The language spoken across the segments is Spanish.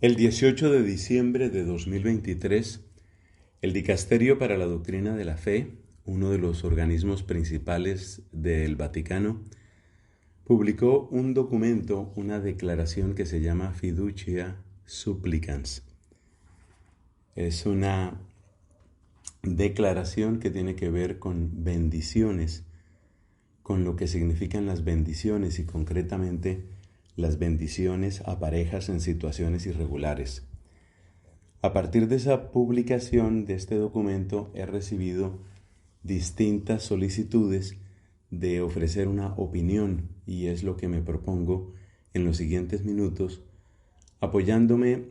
El 18 de diciembre de 2023, el Dicasterio para la Doctrina de la Fe, uno de los organismos principales del Vaticano, publicó un documento, una declaración que se llama Fiducia Supplicans. Es una declaración que tiene que ver con bendiciones, con lo que significan las bendiciones y concretamente las bendiciones a parejas en situaciones irregulares. A partir de esa publicación de este documento he recibido distintas solicitudes de ofrecer una opinión y es lo que me propongo en los siguientes minutos, apoyándome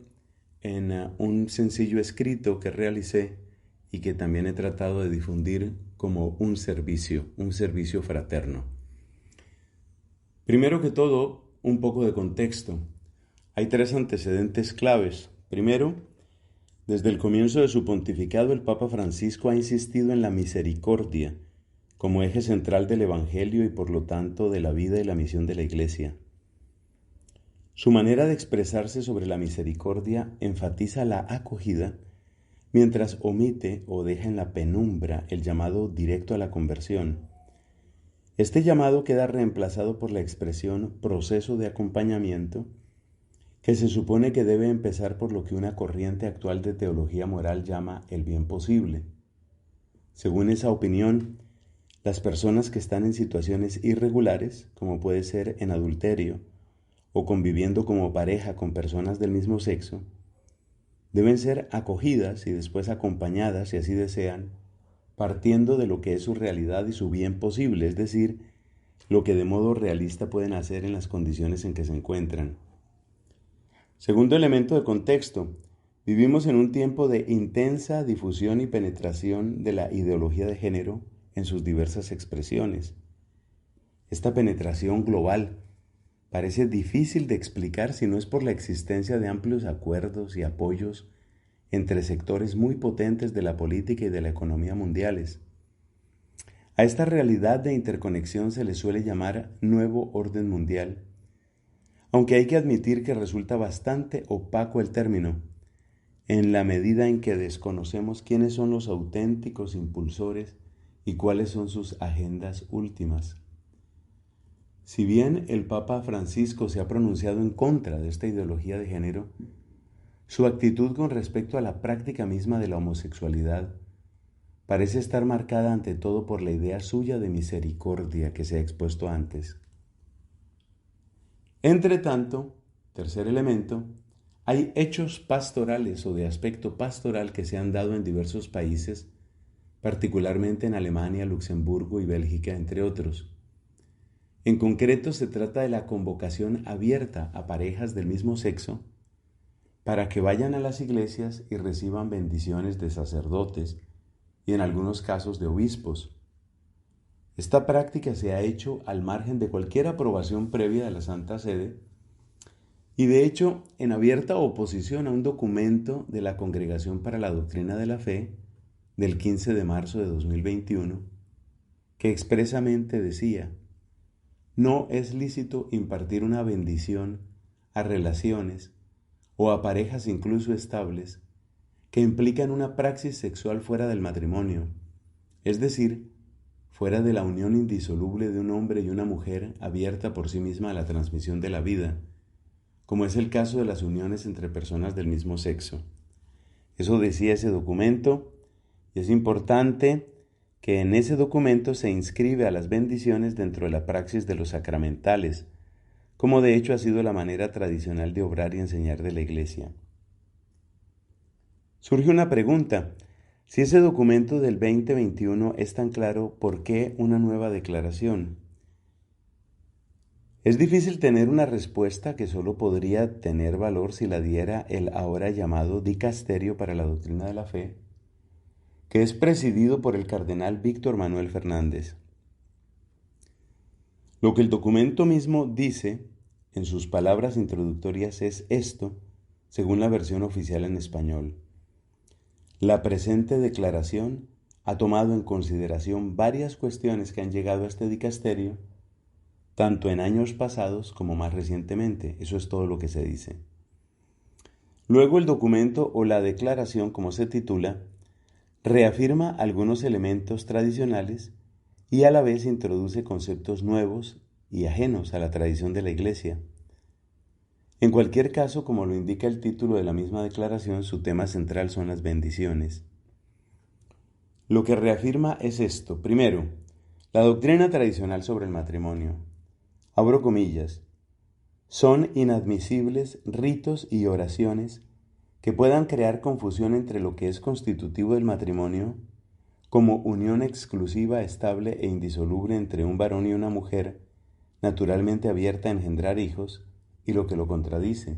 en un sencillo escrito que realicé y que también he tratado de difundir como un servicio fraterno. Primero que todo, un poco de contexto. Hay tres antecedentes claves. Primero, desde el comienzo de su pontificado, el Papa Francisco ha insistido en la misericordia como eje central del Evangelio y por lo tanto de la vida y la misión de la Iglesia. Su manera de expresarse sobre la misericordia enfatiza la acogida, mientras omite o deja en la penumbra el llamado directo a la conversión. Este llamado queda reemplazado por la expresión proceso de acompañamiento, que se supone que debe empezar por lo que una corriente actual de teología moral llama el bien posible. Según esa opinión, las personas que están en situaciones irregulares, como puede ser en adulterio o conviviendo como pareja con personas del mismo sexo, deben ser acogidas y después acompañadas, si así desean, partiendo de lo que es su realidad y su bien posible, es decir, lo que de modo realista pueden hacer en las condiciones en que se encuentran. Segundo elemento de contexto, vivimos en un tiempo de intensa difusión y penetración de la ideología de género en sus diversas expresiones. Esta penetración global parece difícil de explicar si no es por la existencia de amplios acuerdos y apoyos entre sectores muy potentes de la política y de la economía mundiales. A esta realidad de interconexión se le suele llamar nuevo orden mundial, aunque hay que admitir que resulta bastante opaco el término, en la medida en que desconocemos quiénes son los auténticos impulsores y cuáles son sus agendas últimas. Si bien el Papa Francisco se ha pronunciado en contra de esta ideología de género, su actitud con respecto a la práctica misma de la homosexualidad parece estar marcada ante todo por la idea suya de misericordia que se ha expuesto antes. Entre tanto, tercer elemento, hay hechos pastorales o de aspecto pastoral que se han dado en diversos países, particularmente en Alemania, Luxemburgo y Bélgica, entre otros. En concreto, se trata de la convocación abierta a parejas del mismo sexo para que vayan a las iglesias y reciban bendiciones de sacerdotes y en algunos casos de obispos. Esta práctica se ha hecho al margen de cualquier aprobación previa de la Santa Sede y de hecho en abierta oposición a un documento de la Congregación para la Doctrina de la Fe del 15 de marzo de 2021 que expresamente decía: no es lícito impartir una bendición a relaciones o a parejas incluso estables que implican una praxis sexual fuera del matrimonio, es decir, fuera de la unión indisoluble de un hombre y una mujer abierta por sí misma a la transmisión de la vida, como es el caso de las uniones entre personas del mismo sexo. Eso decía ese documento y es importante que en ese documento se inscribe a las bendiciones dentro de la praxis de los sacramentales, como de hecho ha sido la manera tradicional de obrar y enseñar de la Iglesia. Surge una pregunta: si ese documento del 2021 es tan claro, ¿por qué una nueva declaración? Es difícil tener una respuesta que solo podría tener valor si la diera el ahora llamado Dicasterio para la Doctrina de la Fe, que es presidido por el cardenal Víctor Manuel Fernández. Lo que el documento mismo dice en sus palabras introductorias es esto, según la versión oficial en español. La presente declaración ha tomado en consideración varias cuestiones que han llegado a este dicasterio, tanto en años pasados como más recientemente. Eso es todo lo que se dice. Luego el documento o la declaración, como se titula, reafirma algunos elementos tradicionales y a la vez introduce conceptos nuevos y ajenos a la tradición de la Iglesia. En cualquier caso, como lo indica el título de la misma declaración, su tema central son las bendiciones. Lo que reafirma es esto. Primero, la doctrina tradicional sobre el matrimonio. Abro comillas. Son inadmisibles ritos y oraciones que puedan crear confusión entre lo que es constitutivo del matrimonio, como unión exclusiva, estable e indisoluble entre un varón y una mujer, naturalmente abierta a engendrar hijos, y lo que lo contradice.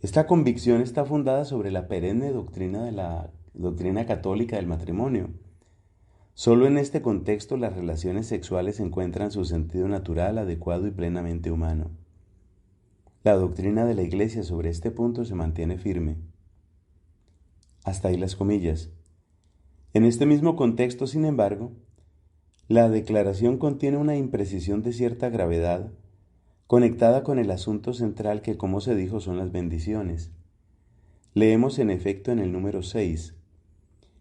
Esta convicción está fundada sobre la perenne doctrina de la doctrina católica del matrimonio. Solo en este contexto las relaciones sexuales encuentran su sentido natural, adecuado y plenamente humano. La doctrina de la Iglesia sobre este punto se mantiene firme. Hasta ahí las comillas. En este mismo contexto, sin embargo, la declaración contiene una imprecisión de cierta gravedad, conectada con el asunto central que, como se dijo, son las bendiciones. Leemos en efecto en el número 6.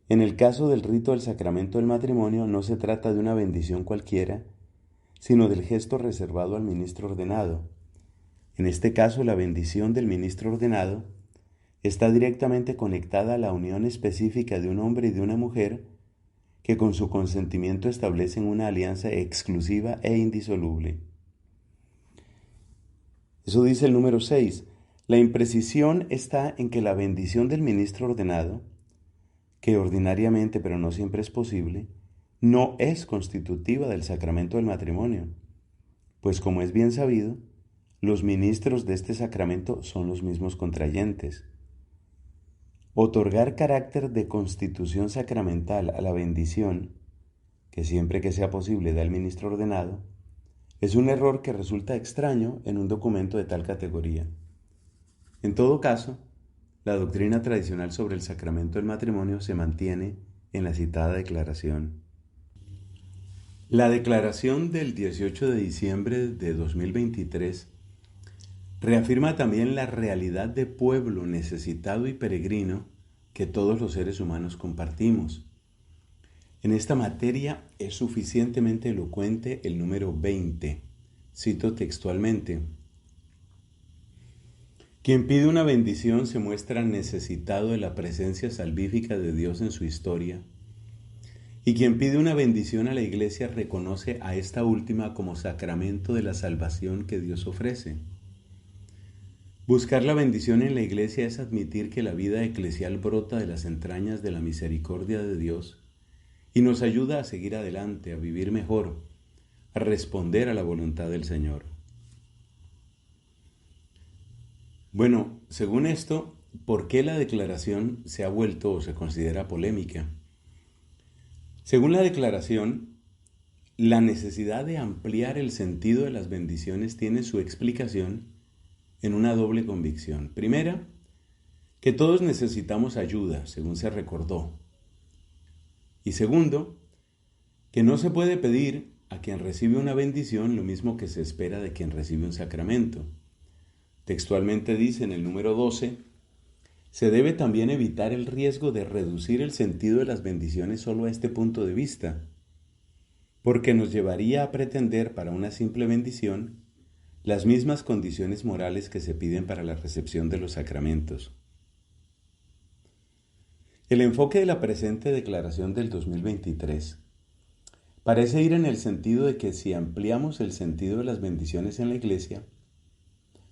En el caso del rito del sacramento del matrimonio no se trata de una bendición cualquiera, sino del gesto reservado al ministro ordenado. En este caso, la bendición del ministro ordenado está directamente conectada a la unión específica de un hombre y de una mujer que con su consentimiento establecen una alianza exclusiva e indisoluble. Eso dice el número 6. La imprecisión está en que la bendición del ministro ordenado, que ordinariamente pero no siempre es posible, no es constitutiva del sacramento del matrimonio, pues como es bien sabido, los ministros de este sacramento son los mismos contrayentes. Otorgar carácter de constitución sacramental a la bendición, que siempre que sea posible da el ministro ordenado, es un error que resulta extraño en un documento de tal categoría. En todo caso, la doctrina tradicional sobre el sacramento del matrimonio se mantiene en la citada declaración. La declaración del 18 de diciembre de 2023 reafirma también la realidad de pueblo necesitado y peregrino que todos los seres humanos compartimos. En esta materia es suficientemente elocuente el número 20. Cito textualmente. Quien pide una bendición se muestra necesitado de la presencia salvífica de Dios en su historia, y quien pide una bendición a la Iglesia reconoce a esta última como sacramento de la salvación que Dios ofrece. Buscar la bendición en la Iglesia es admitir que la vida eclesial brota de las entrañas de la misericordia de Dios y nos ayuda a seguir adelante, a vivir mejor, a responder a la voluntad del Señor. Bueno, según esto, ¿por qué la declaración se ha vuelto o se considera polémica? Según la declaración, la necesidad de ampliar el sentido de las bendiciones tiene su explicación en una doble convicción. Primera, que todos necesitamos ayuda, según se recordó. Y segundo, que no se puede pedir a quien recibe una bendición lo mismo que se espera de quien recibe un sacramento. Textualmente dice en el número 12, se debe también evitar el riesgo de reducir el sentido de las bendiciones solo a este punto de vista, porque nos llevaría a pretender para una simple bendición las mismas condiciones morales que se piden para la recepción de los sacramentos. El enfoque de la presente declaración del 2023 parece ir en el sentido de que si ampliamos el sentido de las bendiciones en la Iglesia,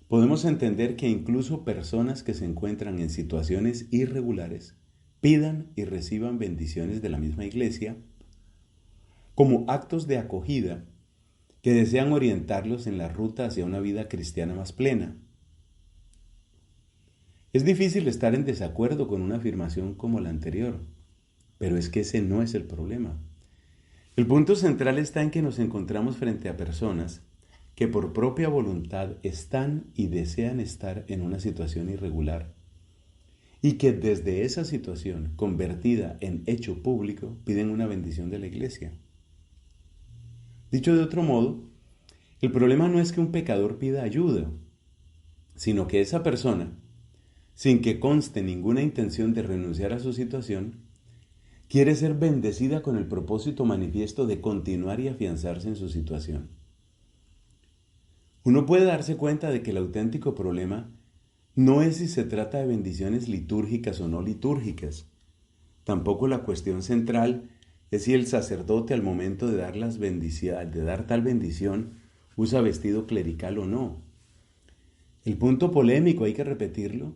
podemos entender que incluso personas que se encuentran en situaciones irregulares pidan y reciban bendiciones de la misma Iglesia como actos de acogida que desean orientarlos en la ruta hacia una vida cristiana más plena. Es difícil estar en desacuerdo con una afirmación como la anterior, pero es que ese no es el problema. El punto central está en que nos encontramos frente a personas que por propia voluntad están y desean estar en una situación irregular y que desde esa situación, convertida en hecho público, piden una bendición de la Iglesia. Dicho de otro modo, el problema no es que un pecador pida ayuda, sino que esa persona, sin que conste ninguna intención de renunciar a su situación, quiere ser bendecida con el propósito manifiesto de continuar y afianzarse en su situación. Uno puede darse cuenta de que el auténtico problema no es si se trata de bendiciones litúrgicas o no litúrgicas. Tampoco la cuestión central es si el sacerdote al momento de dar tal bendición usa vestido clerical o no. El punto polémico, hay que repetirlo,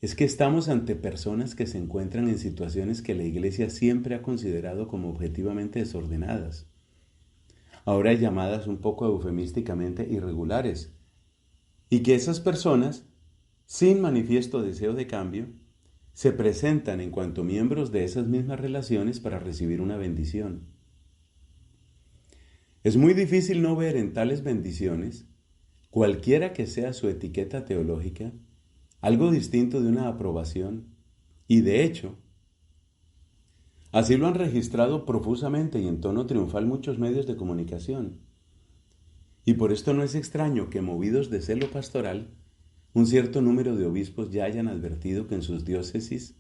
es que estamos ante personas que se encuentran en situaciones que la Iglesia siempre ha considerado como objetivamente desordenadas, ahora llamadas un poco eufemísticamente irregulares, y que esas personas, sin manifiesto deseo de cambio, se presentan en cuanto miembros de esas mismas relaciones para recibir una bendición. Es muy difícil no ver en tales bendiciones, cualquiera que sea su etiqueta teológica, algo distinto de una aprobación, y de hecho, así lo han registrado profusamente y en tono triunfal muchos medios de comunicación. Y por esto no es extraño que, movidos de celo pastoral, un cierto número de obispos ya hayan advertido que en sus diócesis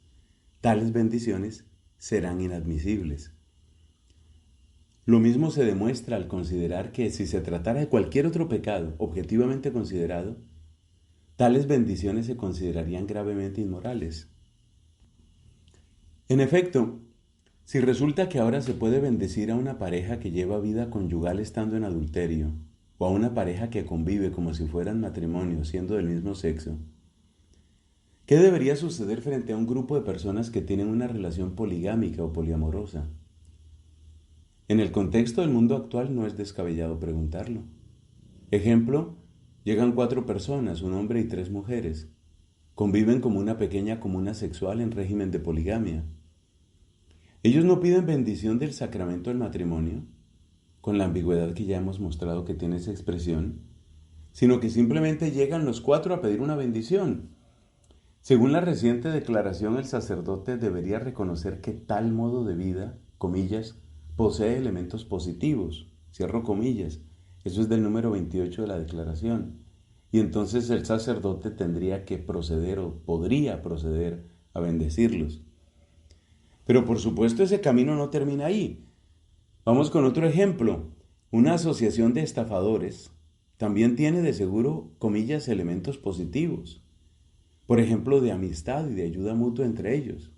tales bendiciones serán inadmisibles. Lo mismo se demuestra al considerar que si se tratara de cualquier otro pecado objetivamente considerado, tales bendiciones se considerarían gravemente inmorales. En efecto, si resulta que ahora se puede bendecir a una pareja que lleva vida conyugal estando en adulterio, o a una pareja que convive como si fueran matrimonio siendo del mismo sexo, ¿qué debería suceder frente a un grupo de personas que tienen una relación poligámica o poliamorosa? En el contexto del mundo actual no es descabellado preguntarlo. Ejemplo, llegan 4 personas, un hombre y 3 mujeres. Conviven como una pequeña comuna sexual en régimen de poligamia. Ellos no piden bendición del sacramento del matrimonio, con la ambigüedad que ya hemos mostrado que tiene esa expresión, sino que simplemente llegan los 4 a pedir una bendición. Según la reciente declaración, el sacerdote debería reconocer que tal modo de vida, comillas, posee elementos positivos, cierro comillas, eso es del número 28 de la declaración, y entonces el sacerdote tendría que proceder o podría proceder a bendecirlos. Pero por supuesto ese camino no termina ahí. Vamos con otro ejemplo. Una asociación de estafadores también tiene de seguro, comillas, elementos positivos. Por ejemplo, de amistad y de ayuda mutua entre ellos.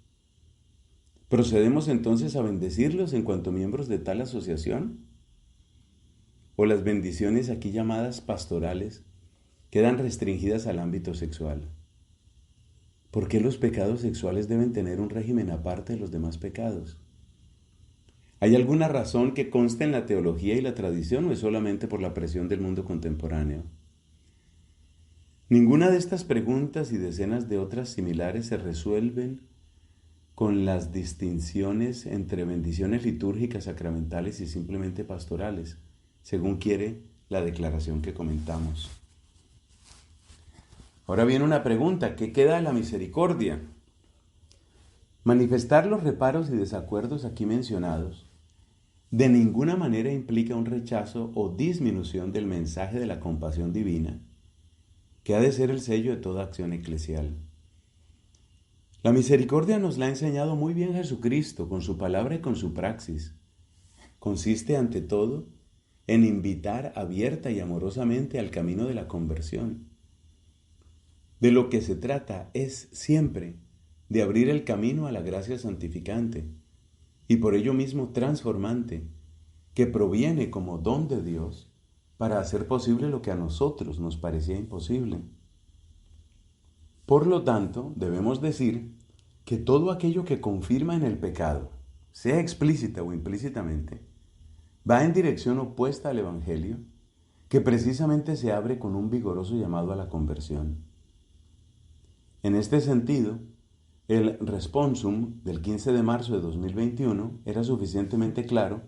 ¿Procedemos entonces a bendecirlos en cuanto miembros de tal asociación? ¿O las bendiciones aquí llamadas pastorales quedan restringidas al ámbito sexual? ¿Por qué los pecados sexuales deben tener un régimen aparte de los demás pecados? ¿Hay alguna razón que conste en la teología y la tradición o es solamente por la presión del mundo contemporáneo? Ninguna de estas preguntas y decenas de otras similares se resuelven con las distinciones entre bendiciones litúrgicas, sacramentales y simplemente pastorales, según quiere la declaración que comentamos. Ahora viene una pregunta: ¿qué queda de la misericordia? Manifestar los reparos y desacuerdos aquí mencionados de ninguna manera implica un rechazo o disminución del mensaje de la compasión divina, que ha de ser el sello de toda acción eclesial. La misericordia nos la ha enseñado muy bien Jesucristo con su palabra y con su praxis. Consiste ante todo en invitar abierta y amorosamente al camino de la conversión. De lo que se trata es siempre de abrir el camino a la gracia santificante y por ello mismo transformante, que proviene como don de Dios para hacer posible lo que a nosotros nos parecía imposible. Por lo tanto, debemos decir que todo aquello que confirma en el pecado, sea explícita o implícitamente, va en dirección opuesta al Evangelio, que precisamente se abre con un vigoroso llamado a la conversión. En este sentido, el responsum del 15 de marzo de 2021 era suficientemente claro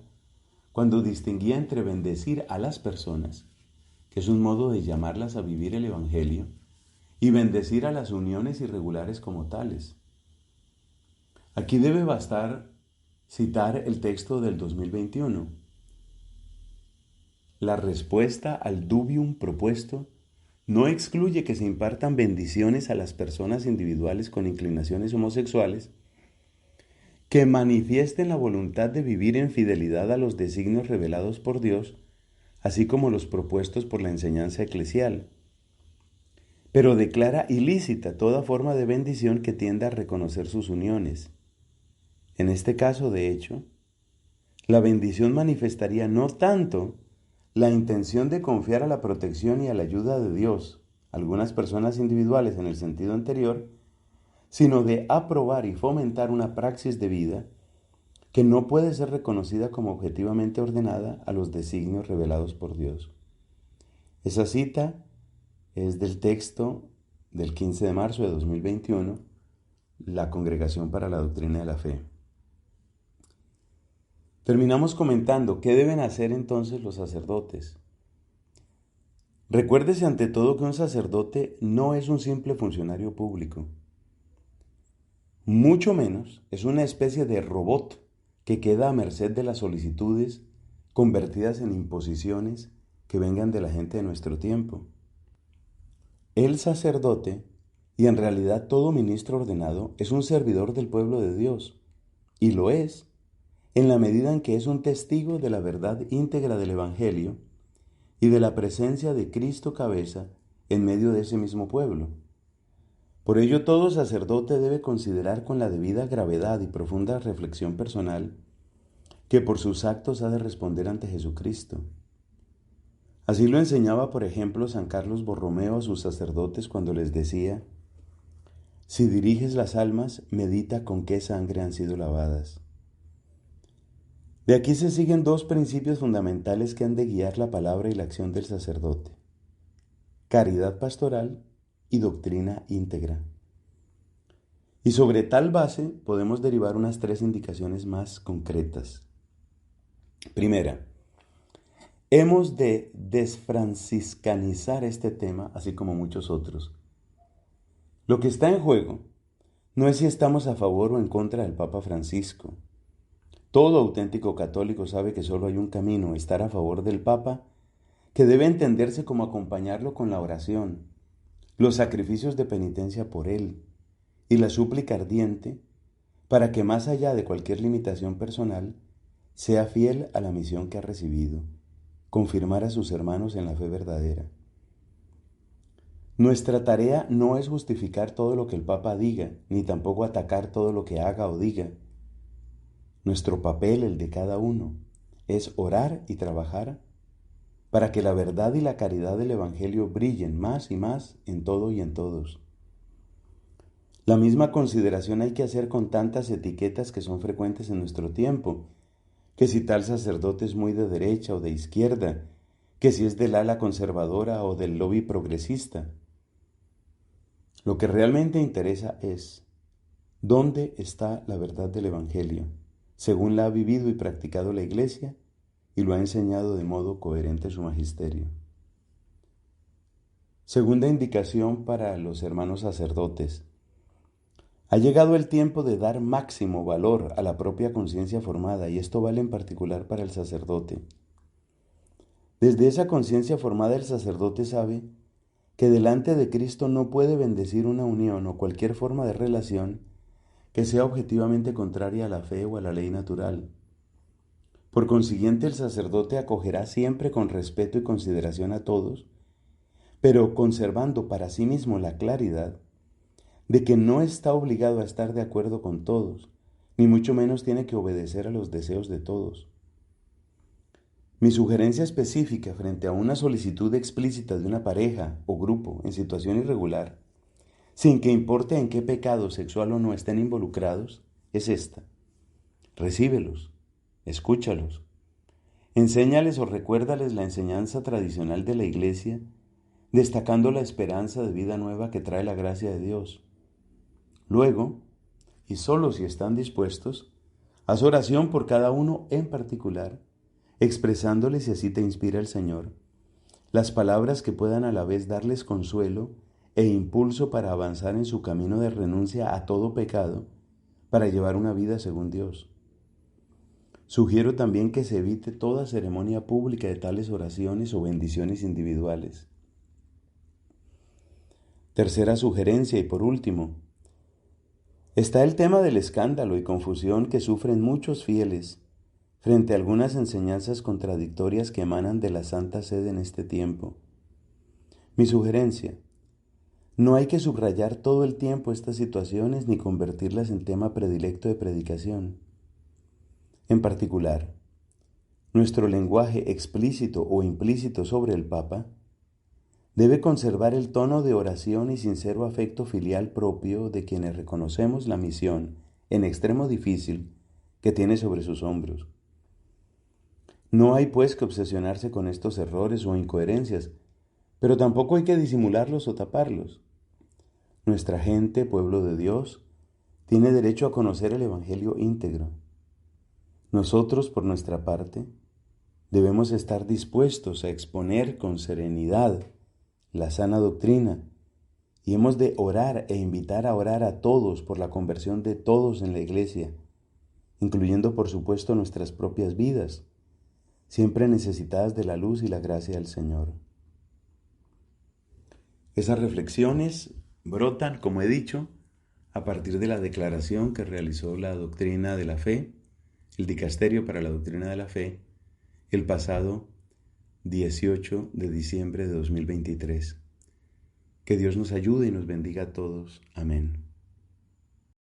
cuando distinguía entre bendecir a las personas, que es un modo de llamarlas a vivir el Evangelio, y bendecir a las uniones irregulares como tales. Aquí debe bastar citar el texto del 2021. La respuesta al dubium propuesto no excluye que se impartan bendiciones a las personas individuales con inclinaciones homosexuales que manifiesten la voluntad de vivir en fidelidad a los designios revelados por Dios, así como los propuestos por la enseñanza eclesial, pero declara ilícita toda forma de bendición que tienda a reconocer sus uniones. En este caso, de hecho, la bendición manifestaría no tanto la intención de confiar a la protección y a la ayuda de Dios, algunas personas individuales en el sentido anterior, sino de aprobar y fomentar una praxis de vida que no puede ser reconocida como objetivamente ordenada a los designios revelados por Dios. Esa cita es del texto del 15 de marzo de 2021, la Congregación para la Doctrina de la Fe. Terminamos comentando qué deben hacer entonces los sacerdotes. Recuérdese ante todo que un sacerdote no es un simple funcionario público. Mucho menos es una especie de robot que queda a merced de las solicitudes convertidas en imposiciones que vengan de la gente de nuestro tiempo. El sacerdote, y en realidad todo ministro ordenado, es un servidor del pueblo de Dios, y lo es en la medida en que es un testigo de la verdad íntegra del Evangelio y de la presencia de Cristo cabeza en medio de ese mismo pueblo. Por ello, todo sacerdote debe considerar con la debida gravedad y profunda reflexión personal que por sus actos ha de responder ante Jesucristo. Así lo enseñaba, por ejemplo, San Carlos Borromeo a sus sacerdotes cuando les decía: si diriges las almas, medita con qué sangre han sido lavadas. De aquí se siguen dos principios fundamentales que han de guiar la palabra y la acción del sacerdote: caridad pastoral y doctrina íntegra. Y sobre tal base podemos derivar unas tres indicaciones más concretas. Primera, hemos de desfranciscanizar este tema, así como muchos otros. Lo que está en juego no es si estamos a favor o en contra del Papa Francisco. Todo auténtico católico sabe que solo hay un camino: estar a favor del Papa, que debe entenderse como acompañarlo con la oración, los sacrificios de penitencia por él y la súplica ardiente para que, más allá de cualquier limitación personal, sea fiel a la misión que ha recibido: confirmar a sus hermanos en la fe verdadera. Nuestra tarea no es justificar todo lo que el Papa diga, ni tampoco atacar todo lo que haga o diga. Nuestro papel, el de cada uno, es orar y trabajar para que la verdad y la caridad del Evangelio brillen más y más en todo y en todos. La misma consideración hay que hacer con tantas etiquetas que son frecuentes en nuestro tiempo, que si tal sacerdote es muy de derecha o de izquierda, que si es del ala conservadora o del lobby progresista. Lo que realmente interesa es dónde está la verdad del Evangelio, según la ha vivido y practicado la Iglesia y lo ha enseñado de modo coherente su magisterio. Segunda indicación para los hermanos sacerdotes: ha llegado el tiempo de dar máximo valor a la propia conciencia formada, y esto vale en particular para el sacerdote. Desde esa conciencia formada, el sacerdote sabe que delante de Cristo no puede bendecir una unión o cualquier forma de relación que sea objetivamente contraria a la fe o a la ley natural. Por consiguiente, el sacerdote acogerá siempre con respeto y consideración a todos, pero conservando para sí mismo la claridad de que no está obligado a estar de acuerdo con todos, ni mucho menos tiene que obedecer a los deseos de todos. Mi sugerencia específica frente a una solicitud explícita de una pareja o grupo en situación irregular, sin que importe en qué pecado sexual o no estén involucrados, es esta: recíbelos, escúchalos, enséñales o recuérdales la enseñanza tradicional de la Iglesia, destacando la esperanza de vida nueva que trae la gracia de Dios. Luego, y solo si están dispuestos, haz oración por cada uno en particular, expresándoles, si así te inspira el Señor, las palabras que puedan a la vez darles consuelo e impulso para avanzar en su camino de renuncia a todo pecado, para llevar una vida según Dios. Sugiero también que se evite toda ceremonia pública de tales oraciones o bendiciones individuales. Tercera sugerencia y por último, está el tema del escándalo y confusión que sufren muchos fieles frente a algunas enseñanzas contradictorias que emanan de la Santa Sede en este tiempo. Mi sugerencia: no hay que subrayar todo el tiempo estas situaciones ni convertirlas en tema predilecto de predicación. En particular, nuestro lenguaje explícito o implícito sobre el Papa debe conservar el tono de oración y sincero afecto filial propio de quienes reconocemos la misión, en extremo difícil, que tiene sobre sus hombros. No hay pues que obsesionarse con estos errores o incoherencias, pero tampoco hay que disimularlos o taparlos. Nuestra gente, pueblo de Dios, tiene derecho a conocer el Evangelio íntegro. Nosotros, por nuestra parte, debemos estar dispuestos a exponer con serenidad la sana doctrina, y hemos de orar e invitar a orar a todos por la conversión de todos en la Iglesia, incluyendo por supuesto nuestras propias vidas, siempre necesitadas de la luz y la gracia del Señor. Esas reflexiones brotan, como he dicho, a partir de la declaración que realizó la Doctrina de la Fe, el Dicasterio para la Doctrina de la Fe, el pasado 18 de diciembre de 2023. Que Dios nos ayude y nos bendiga a todos. Amén.